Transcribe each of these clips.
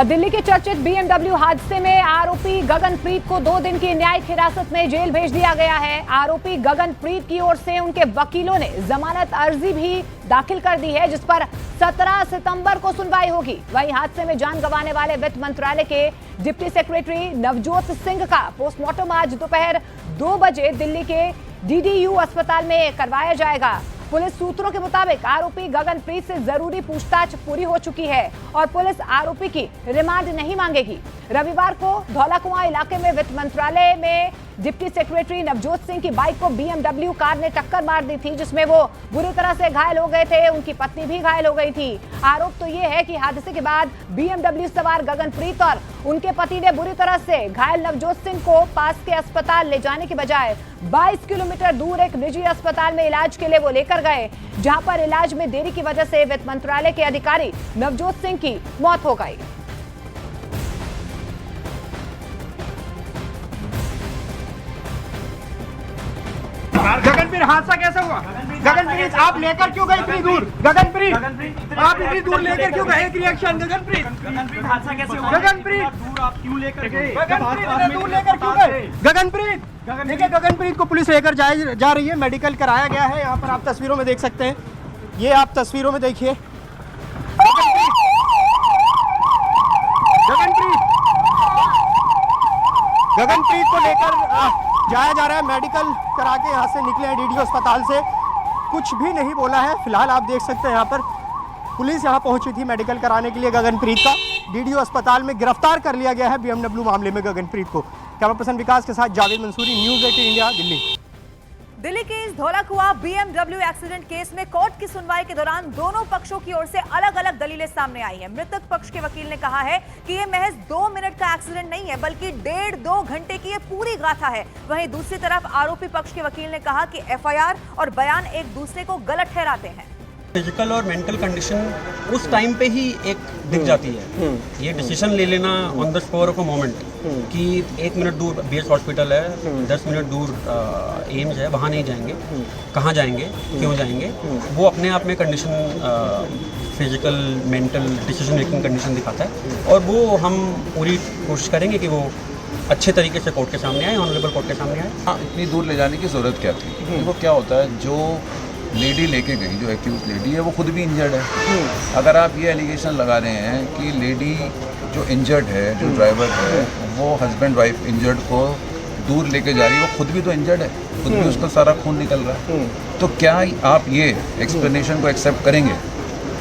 दिल्ली के चर्चित BMW हादसे में आरोपी गगनप्रीत को 2 दिन की न्यायिक हिरासत में जेल भेज दिया गया है। आरोपी गगनप्रीत की ओर से उनके वकीलों ने जमानत अर्जी भी दाखिल कर दी है, जिस पर 17 सितंबर को सुनवाई होगी। वहीं हादसे में जान गंवाने वाले वित्त मंत्रालय के डिप्टी सेक्रेटरी नवजोत सिंह का पोस्टमार्टम आज दोपहर 2 बजे दिल्ली के DDU अस्पताल में करवाया जाएगा। पुलिस सूत्रों के मुताबिक आरोपी गगनप्रीत से जरूरी पूछताछ पूरी हो चुकी है और पुलिस आरोपी की रिमांड नहीं मांगेगी। रविवार को धौलाकुआं इलाके में वित्त मंत्रालय में डिप्टी सेक्रेटरी नवजोत सिंह की बाइक को BMW कार ने टक्कर मार दी थी, जिसमें वो बुरी तरह से घायल हो गए थे। उनकी पत्नी भी घायल हो गई थी। आरोप तो ये है कि हादसे के बाद BMW सवार गगनप्रीत और उनके पति ने बुरी तरह से घायल नवजोत सिंह को पास के अस्पताल ले जाने के बजाय 22 किलोमीटर दूर एक निजी अस्पताल में इलाज के लिए वो लेकर गए, जहां पर इलाज में देरी की वजह से वित्त मंत्रालय के अधिकारी नवजोत सिंह की मौत हो गई। गगनप्रीत हादसा कैसे हुआ? गगनप्रीत आप लेकर क्यों गए इतनी दूर? गगनप्रीत आप इतनी दूर लेकर क्यों गए? एक रिएक्शन। गगनप्रीत हादसा कैसे हुआ? गगनप्रीत आप क्यों लेकर गए? गगनप्रीत दूर लेकर क्यों गए? गगनप्रीत देखिए, गगनप्रीत को पुलिस लेकर जा रही है। मेडिकल कराया गया है। यहाँ पर आप तस्वीरों में देख सकते हैं। ये आप तस्वीरों में देखिए, गगनप्रीत को लेकर जाया जा रहा है। मेडिकल करा के यहाँ से निकले हैं DDU अस्पताल से। कुछ भी नहीं बोला है। फिलहाल आप देख सकते हैं यहाँ पर पुलिस यहाँ पहुंची थी मेडिकल कराने के लिए। गगनप्रीत का DDU अस्पताल में गिरफ्तार कर लिया गया है BMW मामले में गगनप्रीत को। कैमरा पर्सन विकास के साथ जावेद मंसूरी, न्यूज़ 18 इंडिया, दिल्ली। दिल्ली के इस धौलाकुआं BMW एक्सीडेंट केस में कोर्ट की सुनवाई के दौरान दोनों पक्षों की ओर से अलग अलग दलीलें सामने आई हैं। मृतक पक्ष के वकील ने कहा है कि यह महज 2 मिनट का एक्सीडेंट नहीं है, बल्कि 1.5-2 घंटे की यह पूरी गाथा है। वहीं दूसरी तरफ आरोपी पक्ष के वकील ने कहा कि FIR और बयान एक दूसरे को गलत ठहराते हैं। फिजिकल और मेंटल कंडीशन उस टाइम पे ही एक दिख जाती है। ये डिसीजन ले लेना on the spot of a moment कि 1 मिनट दूर BH हॉस्पिटल है, 10 मिनट दूर एम्स है, वहाँ नहीं जाएंगे, कहाँ जाएंगे, क्यों जाएंगे, वो अपने आप में condition physical mental decision making condition दिखाता है। और वो हम पूरी कोशिश करेंगे कि वो अच्छे तरीके से कोर्ट के सामने आए, ऑनरेबल कोर्ट के सामने आए। हाँ, इतनी दूर ले जाने की ज़रूरत क्या थी? देखो क्या होता है, जो लेडी लेके गई, जो एक्यूज लेडी है, वो खुद भी इंजर्ड है। अगर आप ये एलिगेशन लगा रहे हैं कि लेडी जो इंजर्ड है, जो ड्राइवर है, वो हस्बैंड वाइफ इंजर्ड को दूर लेके जा रही है, वो खुद भी तो इंजर्ड है, खुद भी उसका सारा खून निकल रहा है। तो क्या आप ये एक्सप्लेनेशन को एक्सेप्ट करेंगे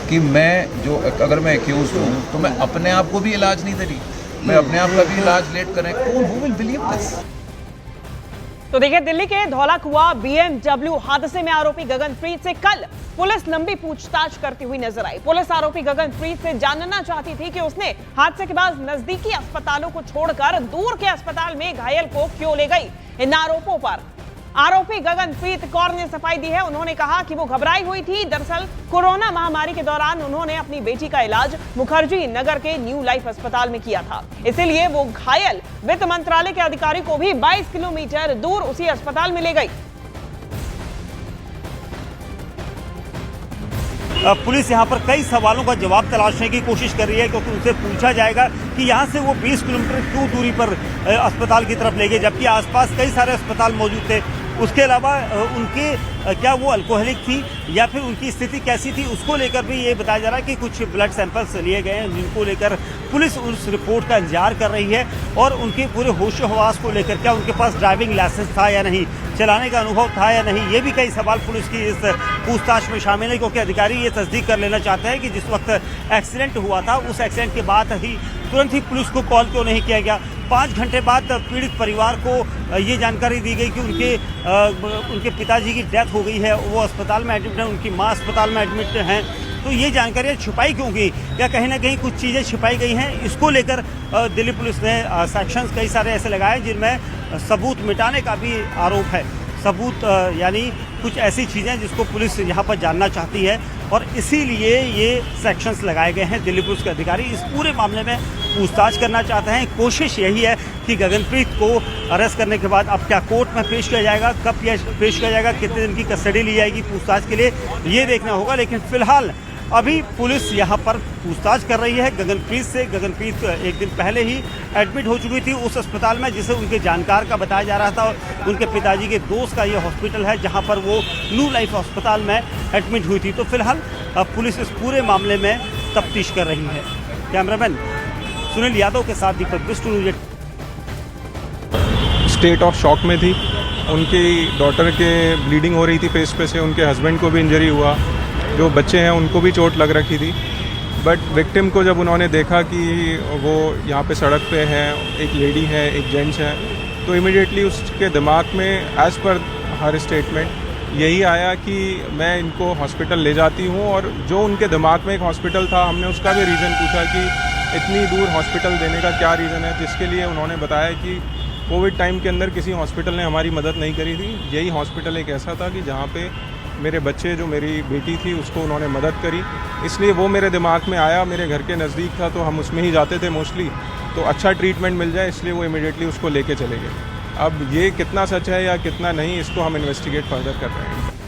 कि मैं जो अगर मैं एक्यूज हूँ तो मैं अपने आप को भी इलाज नहीं दे रही, मैं अपने आप का भी इलाज लेट करें? कौन हु विल बिलीव दिस? तो देखिए, दिल्ली के धौलाकुआं BMW हादसे में आरोपी गगनप्रीत से कल पुलिस लंबी पूछताछ करती हुई नजर आई। पुलिस आरोपी गगनप्रीत से जानना चाहती थी कि उसने हादसे के बाद नजदीकी अस्पतालों को छोड़कर दूर के अस्पताल में घायल को क्यों ले गई। इन आरोपों पर आरोपी गगनप्रीत कौर ने सफाई दी है। उन्होंने कहा कि वो घबराई हुई थी। दरअसल कोरोना महामारी के दौरान उन्होंने अपनी बेटी का इलाज मुखर्जी नगर के न्यू लाइफ अस्पताल में किया था, इसीलिए वो घायल वित्त मंत्रालय के अधिकारी को भी 22 किलोमीटर दूर उसी अस्पताल में ले गई। पुलिस यहाँ पर कई सवालों का जवाब तलाशने की कोशिश कर रही है, क्योंकि उनसे पूछा जाएगा कि यहाँ से वो 20 किलोमीटर क्यों दूरी पर अस्पताल की तरफ ले गए, जबकि आसपास कई सारे अस्पताल मौजूद थे। उसके अलावा उनके क्या वो अल्कोहलिक थी या फिर उनकी स्थिति कैसी थी, उसको लेकर भी ये बताया जा रहा है कि कुछ ब्लड सैंपल्स लिए गए हैं, जिनको लेकर पुलिस उस रिपोर्ट का इंतजार कर रही है। और उनके पूरे होश हवास को लेकर, क्या उनके पास ड्राइविंग लाइसेंस था या नहीं, चलाने का अनुभव था या नहीं, ये भी कई सवाल पुलिस की इस पूछताछ में शामिल है। क्योंकि अधिकारी ये तस्दीक कर लेना चाहते हैं कि जिस वक्त एक्सीडेंट हुआ था, उस एक्सीडेंट के बाद ही तुरंत ही पुलिस को कॉल क्यों नहीं किया गया। 5 घंटे बाद पीड़ित परिवार को ये जानकारी दी गई कि उनके पिताजी की डेथ हो गई है, वो अस्पताल में एडमिट हैं, उनकी माँ अस्पताल में एडमिट हैं। तो ये जानकारियाँ छुपाई क्यों गई, या कहीं ना कहीं कुछ चीज़ें छिपाई गई हैं। इसको लेकर दिल्ली पुलिस ने सेक्शंस कई सारे ऐसे लगाए जिनमें सबूत मिटाने का भी आरोप है। सबूत यानी कुछ ऐसी चीज़ें जिसको पुलिस यहाँ पर जानना चाहती है, और इसीलिए ये सेक्शंस लगाए गए हैं। दिल्ली पुलिस के अधिकारी इस पूरे मामले में पूछताछ करना चाहते हैं। कोशिश यही है कि गगनप्रीत को अरेस्ट करने के बाद अब क्या कोर्ट में पेश किया जाएगा, कब पेश किया जाएगा, कितने दिन की कस्टडी ली जाएगी पूछताछ के लिए, ये देखना होगा। लेकिन फिलहाल अभी पुलिस यहाँ पर पूछताछ कर रही है गगनप्रीत से। गगनप्रीत एक दिन पहले ही एडमिट हो चुकी थी उस अस्पताल में जिसे उनके जानकार का बताया जा रहा था। उनके पिताजी के दोस्त का ये हॉस्पिटल है जहाँ पर वो न्यू लाइफ अस्पताल में एडमिट हुई थी। तो फिलहाल पुलिस इस पूरे मामले में तफ्तीश कर रही है। कैमरामैन सुनील यादव के साथ Deepak Bisht news. State of shock में थी। उनकी डॉटर के ब्लीडिंग हो रही थी फेस पे से, उनके हस्बैंड को भी इंजरी हुआ, जो बच्चे हैं उनको भी चोट लग रखी थी। बट विक्टिम को जब उन्होंने देखा कि वो यहाँ पे सड़क पे है, एक लेडी है, एक जेंट्स है, तो इमीडिएटली उसके दिमाग में एज़ पर हर स्टेटमेंट यही आया कि मैं इनको हॉस्पिटल ले जाती हूँ। और जो उनके दिमाग में एक हॉस्पिटल था, हमने उसका भी रीज़न पूछा कि इतनी दूर हॉस्पिटल देने का क्या रीज़न है, जिसके लिए उन्होंने बताया कि कोविड टाइम के अंदर किसी हॉस्पिटल ने हमारी मदद नहीं करी थी। यही हॉस्पिटल एक ऐसा था कि जहाँ पे मेरे बच्चे, जो मेरी बेटी थी, उसको उन्होंने मदद करी, इसलिए वो मेरे दिमाग में आया। मेरे घर के नज़दीक था तो हम उसमें ही जाते थे मोस्टली, तो अच्छा ट्रीटमेंट मिल जाए इसलिए वो इमीडिएटली उसको लेके चले गए। अब ये कितना सच है या कितना नहीं, इसको हम इन्वेस्टिगेट फर्दर कर रहे हैं।